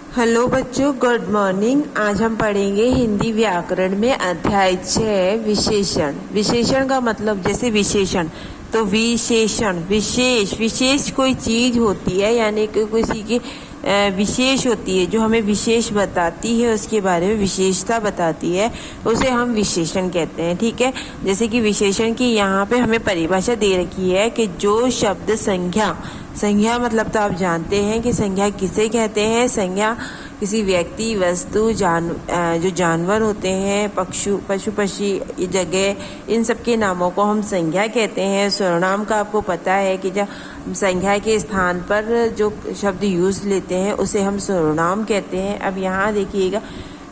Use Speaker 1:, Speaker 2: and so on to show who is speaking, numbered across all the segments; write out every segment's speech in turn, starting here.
Speaker 1: Hello बच्चों, good morning. आज हम पढ़ेंगे हिंदी व्याकरण में अध्याय 6 विशेषण। विशेषण का मतलब जैसे विशेषण, तो विशेषण विशेष कोई चीज होती है, यानी कि किसी की विशेष होती है जो हमें विशेष बताती है, उसके बारे में विशेषता बताती है, उसे हम विशेषण कहते हैं। ठीक है, जैसे कि विशेषण की यहाँ पे हमें परिभाषा दे रखी है कि जो शब्द संज्ञा मतलब तो आप जानते हैं कि संज्ञा किसे कहते हैं। संज्ञा किसी व्यक्ति, वस्तु, जो जानवर होते हैं, पशु पक्षी, जगह, इन सब के नामों को हम संज्ञा कहते हैं। सर्वनाम का आपको पता है कि जब संज्ञा के स्थान पर जो शब्द यूज लेते हैं उसे हम सर्वनाम कहते हैं। अब यहाँ देखिएगा,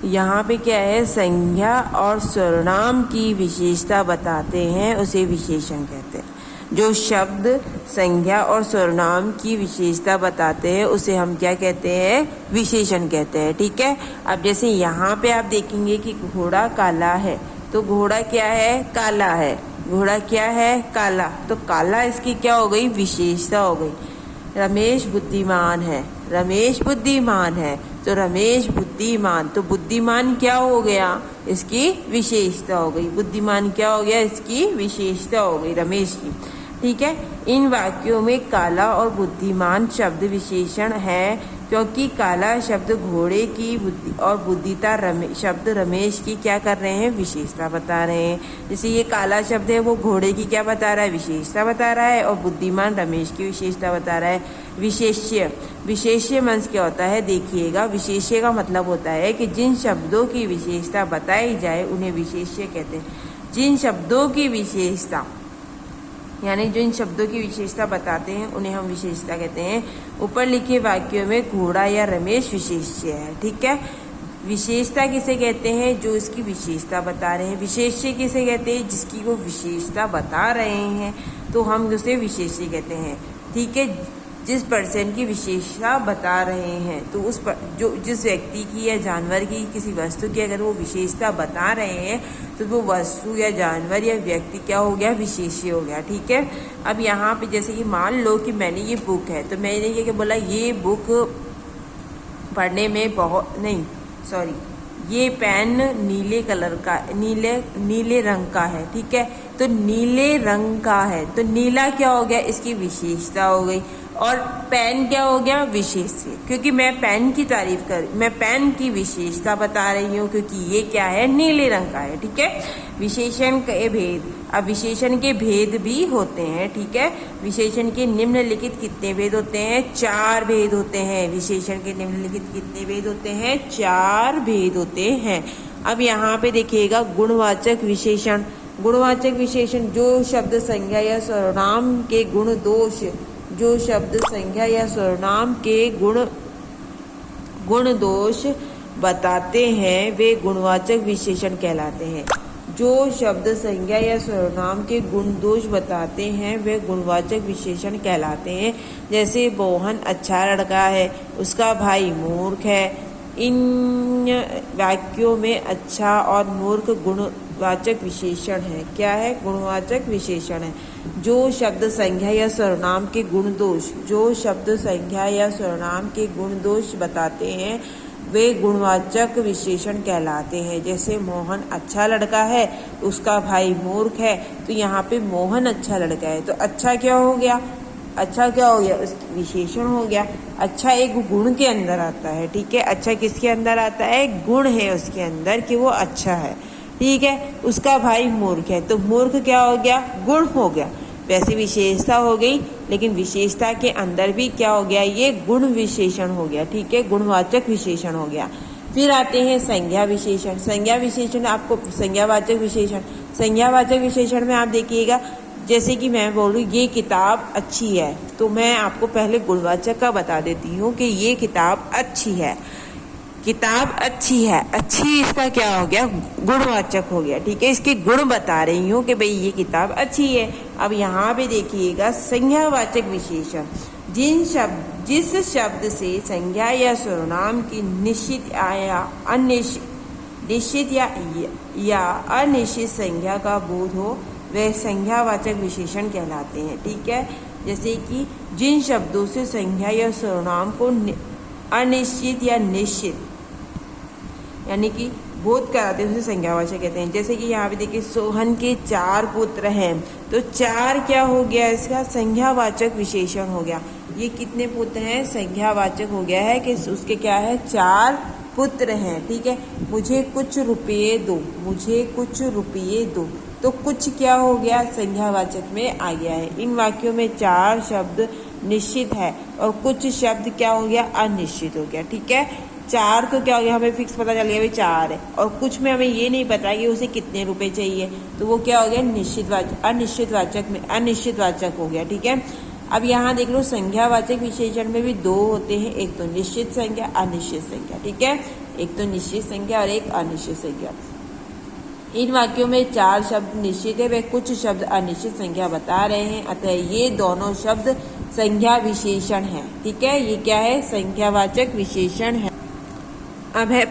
Speaker 1: यहाँ पे क्या है, संज्ञा और सर्वनाम की विशेषता बताते हैं, उसे विशेषण कहते हैं। जो शब्द संज्ञा और सर्वनाम की विशेषता बताते हैं उसे हम क्या कहते हैं, विशेषण कहते हैं। ठीक है, अब जैसे यहाँ पे आप देखेंगे कि घोड़ा काला है, तो घोड़ा क्या है, काला है। घोड़ा क्या है, काला, तो काला इसकी क्या हो गई, विशेषता हो गई। रमेश बुद्धिमान है, रमेश बुद्धिमान है, तो रमेश बुद्धिमान, तो बुद्धिमान क्या हो गया, इसकी विशेषता हो गई। बुद्धिमान क्या हो गया, इसकी विशेषता हो गई रमेश की। ठीक है, इन वाक्यों में काला और बुद्धिमान शब्द विशेषण है, क्योंकि काला शब्द घोड़े की बुद्धि और बुद्धिता शब्द रमेश की क्या कर रहे हैं, विशेषता बता रहे हैं। जैसे ये काला शब्द है वो घोड़े की क्या बता रहा है, विशेषता बता रहा है, और बुद्धिमान रमेश की विशेषता बता रहा है। विशेष्य मंस क्या होता है, देखिएगा। विशेष्य का मतलब होता है कि जिन शब्दों की विशेषता बताई जाए उन्हें विशेष्य कहते हैं। जिन शब्दों की विशेषता, यानी जिन शब्दों की विशेषता बताते हैं उन्हें हम विशेषता कहते हैं। ऊपर लिखे वाक्यों में घोड़ा या रमेश विशेष्य है। ठीक है, विशेषता किसे कहते हैं, जो इसकी विशेषता बता रहे हैं। विशेष्य किसे कहते हैं, जिसकी वो विशेषता बता रहे हैं, तो हम उसे विशेष्य कहते हैं। ठीक है, जिस पर्सन की विशेषता बता रहे हैं, तो जिस व्यक्ति की या जानवर की, किसी वस्तु की अगर वो विशेषता बता रहे हैं तो वो वस्तु या जानवर या व्यक्ति क्या हो गया, विशेष्य हो गया। ठीक है, अब यहाँ पे जैसे कि मान लो कि मैंने ये बुक है, तो मैंने ये क्या बोला, ये बुक पढ़ने में ये पेन नीले कलर का, नीले रंग का है। ठीक है, तो नीले रंग का है, तो नीला क्या हो गया, इसकी विशेषता हो गई, और पेन क्या हो गया, विशेष्य, क्योंकि मैं पेन की मैं पेन की विशेषता बता रही हूँ, क्योंकि ये क्या है, नीले रंग का है। ठीक है, विशेषण के भेद। अब विशेषण के भेद भी होते हैं। ठीक है, विशेषण के निम्नलिखित कितने भेद होते हैं, 4 भेद होते हैं। विशेषण के निम्नलिखित कितने भेद होते हैं, 4 भेद होते हैं। अब यहाँ पे देखिएगा, गुणवाचक विशेषण। गुणवाचक विशेषण, जो शब्द संज्ञा या सर्वनाम के गुण दोष, जो शब्द संज्ञा या सर्वनाम के गुण दोष बताते हैं वे गुणवाचक विशेषण कहलाते हैं। जो शब्द संज्ञा या सर्वनाम के गुण दोष बताते हैं वे गुणवाचक विशेषण कहलाते हैं। जैसे मोहन अच्छा लड़का है, उसका भाई मूर्ख है। इन वाक्यों में अच्छा और मूर्ख गुणवाचक विशेषण है। क्या है, गुणवाचक विशेषण है। जो शब्द संज्ञा या सर्वनाम के गुण दोष, जो शब्द संज्ञा या सर्वनाम के गुण दोष बताते हैं वे गुणवाचक विशेषण कहलाते हैं। जैसे मोहन अच्छा लड़का है, उसका भाई मूर्ख है, तो यहाँ पे मोहन अच्छा लड़का है, तो अच्छा क्या हो गया, अच्छा क्या हो गया, उसकी विशेषण हो गया। अच्छा एक गुण के अंदर आता है। ठीक है, अच्छा किसके अंदर आता है, गुण है उसके अंदर कि वो अच्छा है। ठीक है, उसका भाई मूर्ख है, तो मूर्ख क्या हो गया, गुण हो गया। वैसे विशेषता हो गई, लेकिन विशेषता के अंदर भी क्या हो गया, ये गुण विशेषण हो गया। ठीक है, गुणवाचक विशेषण हो गया। फिर आते हैं संज्ञा विशेषण। संज्ञा विशेषण आपको, संज्ञावाचक विशेषण, संज्ञावाचक विशेषण में आप देखिएगा, जैसे कि मैं बोलूँ ये किताब अच्छी है, तो मैं आपको पहले गुणवाचक का बता देती हूँ कि ये किताब अच्छी है। किताब अच्छी है, अच्छी इसका क्या हो गया, गुणवाचक हो गया। ठीक है, इसके गुण बता रही हूँ कि भाई ये किताब अच्छी है। अब यहाँ पे देखिएगा, संज्ञावाचक विशेषण, जिस शब्द से संज्ञा या सर्वनाम की निश्चित या अनिश्चित संज्ञा का बोध हो वे संज्ञावाचक विशेषण कहलाते हैं। ठीक है, जैसे कि जिन शब्दों से संज्ञा या सर्वनाम को अनिश्चित या निश्चित, यानी कि बोध कराते हैं, उसे संज्ञावाचक कहते हैं। जैसे कि यहाँ पे देखिए सोहन के 4 पुत्र हैं, तो 4 क्या हो गया, इसका संज्ञावाचक विशेषण हो गया। ये कितने पुत्र हैं, संज्ञावाचक हो गया है कि उसके क्या है, 4 पुत्र हैं। ठीक है, मुझे कुछ रुपये दो, मुझे कुछ रुपये दो, तो कुछ क्या हो गया, संज्ञावाचक में आ गया है। इन वाक्यों में 4 शब्द निश्चित है और कुछ शब्द क्या हो गया, अनिश्चित हो गया। ठीक है, 4 तो क्या हो गया, हमें फिक्स पता चल गया भाई 4 है, और कुछ में हमें ये नहीं पता कि उसे कितने रुपए चाहिए, तो वो क्या हो गया, अनिश्चित वाचक हो गया। ठीक है, अब यहाँ देख लो संज्ञावाचक विशेषण में भी 2 होते हैं, एक तो निश्चित संज्ञा, अनिश्चित संज्ञा। ठीक है, एक तो निश्चित संज्ञा और एक अनिश्चित संज्ञा। इन वाक्यों में 4 शब्द निश्चित है, वे कुछ शब्द अनिश्चित संज्ञा बता रहे हैं, अतः ये दोनों शब्द संज्ञा विशेषण है। ठीक है, ये क्या है, संज्ञावाचक विशेषण है। अब है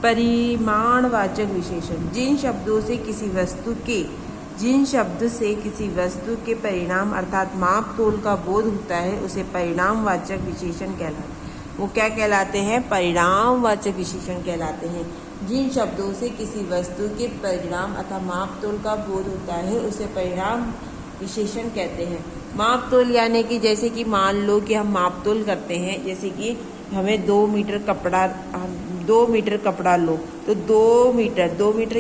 Speaker 1: परिमाणवाचक विशेषण। जिन शब्दों से किसी वस्तु के परिणाम अर्थात माप तोल का बोध होता है, उसे परिणामवाचक विशेषण कहलाते हैं। वो क्या कहलाते हैं, परिणामवाचक विशेषण कहलाते हैं। जिन शब्दों से किसी वस्तु के परिणाम अथवा माप तोल का बोध होता है, उसे परिणाम विशेषण कहते हैं। माप तोल यानी कि जैसे कि मान लो कि हम माप तोल करते हैं, जैसे कि हमें 2 मीटर कपड़ा लो, तो 2 मीटर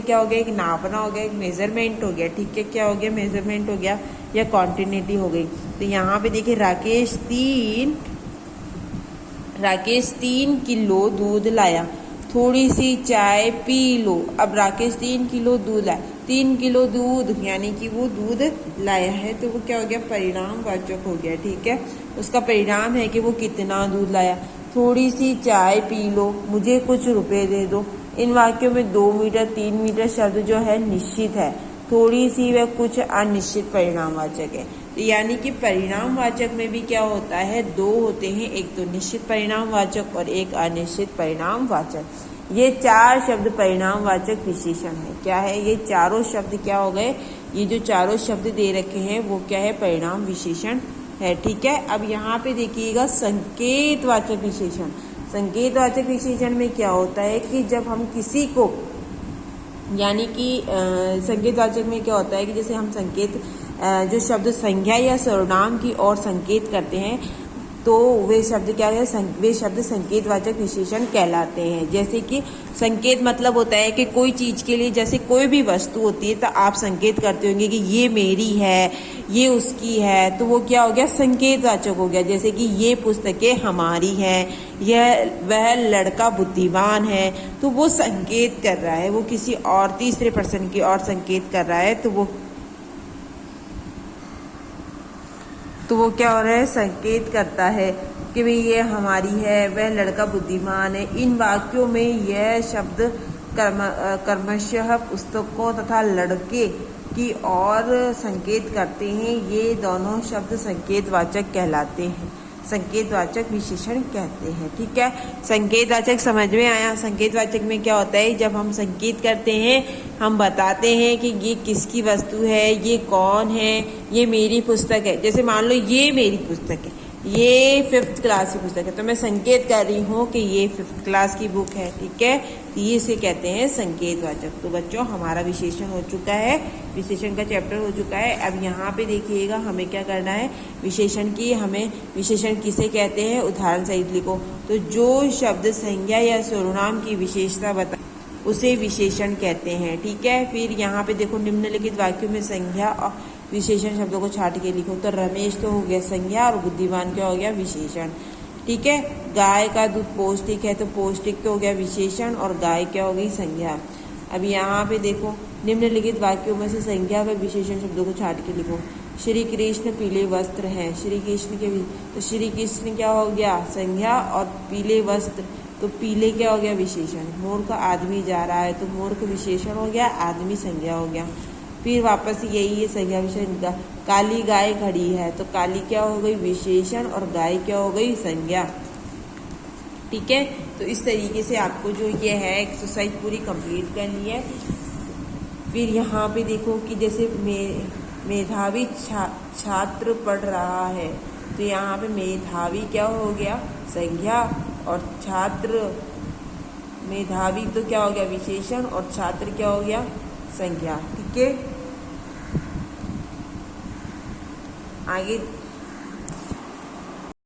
Speaker 1: क्या हो गया, एक नापना हो गया, एक मेजरमेंट हो गया। ठीक है, क्या हो गया, मेजरमेंट हो गया या क्वांटिटी हो गई। तो यहाँ पे देखिए राकेश 3 किलो दूध लाया, थोड़ी सी चाय पी लो। अब राकेश 3 किलो दूध लाया, 3 किलो दूध यानी कि वो दूध लाया है, तो वो क्या हो गया, परिणामवाचक हो गया। ठीक है, उसका परिणाम है कि वो कितना दूध लाया। थोड़ी सी चाय पी लो, मुझे कुछ रुपए दे दो। इन वाक्यों में 2 मीटर 3 मीटर शब्द जो है निश्चित है, थोड़ी सी व कुछ अनिश्चित परिणामवाचक है। तो यानी कि परिणामवाचक में भी क्या होता है, 2 होते हैं, एक तो निश्चित परिणामवाचक और एक अनिश्चित परिणामवाचक। ये 4 शब्द परिणामवाचक विशेषण है। क्या है, ये चारों शब्द क्या हो गए, ये जो चारों शब्द दे रखे हैं वो क्या है, परिणाम विशेषण है। ठीक है, अब यहाँ पे देखिएगा संकेतवाचक विशेषण। संकेतवाचक विशेषण में क्या होता है कि जब हम किसी को, यानी कि संकेतवाचक में क्या होता है कि जैसे हम जो शब्द संज्ञा या सर्वनाम की ओर संकेत करते हैं, तो वे शब्द क्या है, वे शब्द संकेतवाचक विशेषण कहलाते हैं। जैसे कि संकेत मतलब होता है कि कोई चीज़ के लिए, जैसे कोई भी वस्तु होती है तो आप संकेत करते होंगे कि ये मेरी है, ये उसकी है, तो वो क्या हो गया, संकेतवाचक हो गया। जैसे कि ये पुस्तकें हमारी हैं, वह लड़का बुद्धिमान है, तो वो संकेत कर रहा है, वो किसी और तीसरे पर्सन की ओर संकेत कर रहा है, तो वो क्या हो रहा है, संकेत करता है कि भाई ये हमारी है, वह लड़का बुद्धिमान है। इन वाक्यों में यह शब्द क्रमशः पुस्तकों तथा लड़के की ओर संकेत करते हैं। ये दोनों शब्द संकेतवाचक कहलाते हैं, संकेतवाचक विशेषण कहते हैं। ठीक है, संकेतवाचक समझ में आया। संकेतवाचक में क्या होता है, जब हम संकेत करते हैं, हम बताते हैं कि ये किसकी वस्तु है, ये कौन है, ये मेरी पुस्तक है। जैसे मान लो ये मेरी पुस्तक है, ये 5th क्लास की पुस्तक है, तो मैं संकेत कर रही हूँ कि ये 5th क्लास की बुक है। ठीक है, तो ये इसे कहते हैं संकेतवाचक। तो बच्चों हमारा विशेषण हो चुका है, विशेषण का चैप्टर हो चुका है। अब यहाँ पे देखिएगा हमें क्या करना है, हमें विशेषण किसे कहते हैं, उदाहरण सहित लिखो। तो जो शब्द संज्ञा या सर्वनाम की विशेषता बता, उसे विशेषण कहते हैं। ठीक है, फिर यहाँ पे देखो निम्नलिखित वाक्यों में संज्ञा और विशेषण शब्दों को छाट के लिखो। तो रमेश तो हो गया संज्ञा और बुद्धिमान क्या हो गया, विशेषण। ठीक है, गाय का दूध पौष्टिक है, तो पौष्टिक तो हो गया विशेषण और गाय क्या हो गई, संज्ञा। अब यहाँ पे देखो निम्नलिखित वाक्यों में से संज्ञा व विशेषण शब्दों को छाट के लिखो। श्री कृष्ण पीले वस्त्र हैं, श्री कृष्ण के, तो श्री कृष्ण क्या हो गया, संज्ञा, और पीले वस्त्र, तो पीले क्या हो गया, विशेषण। मोर का आदमी जा रहा है, तो मोर का विशेषण हो गया, आदमी संज्ञा हो गया। फिर वापस यही है संज्ञा विशेषण। काली गाय खड़ी है, तो काली क्या हो गई, विशेषण, और गाय क्या हो गई, संज्ञा। ठीक है, तो इस तरीके से आपको जो ये है एक्सरसाइज पूरी कंप्लीट करनी है। फिर यहाँ पे देखो कि जैसे मेधावी छात्र पढ़ रहा है, तो यहाँ पे मेधावी क्या हो गया, संज्ञा, और छात्र मेधावी तो क्या हो गया विशेषण, और छात्र क्या हो गया संज्ञा। ठीक है, आगे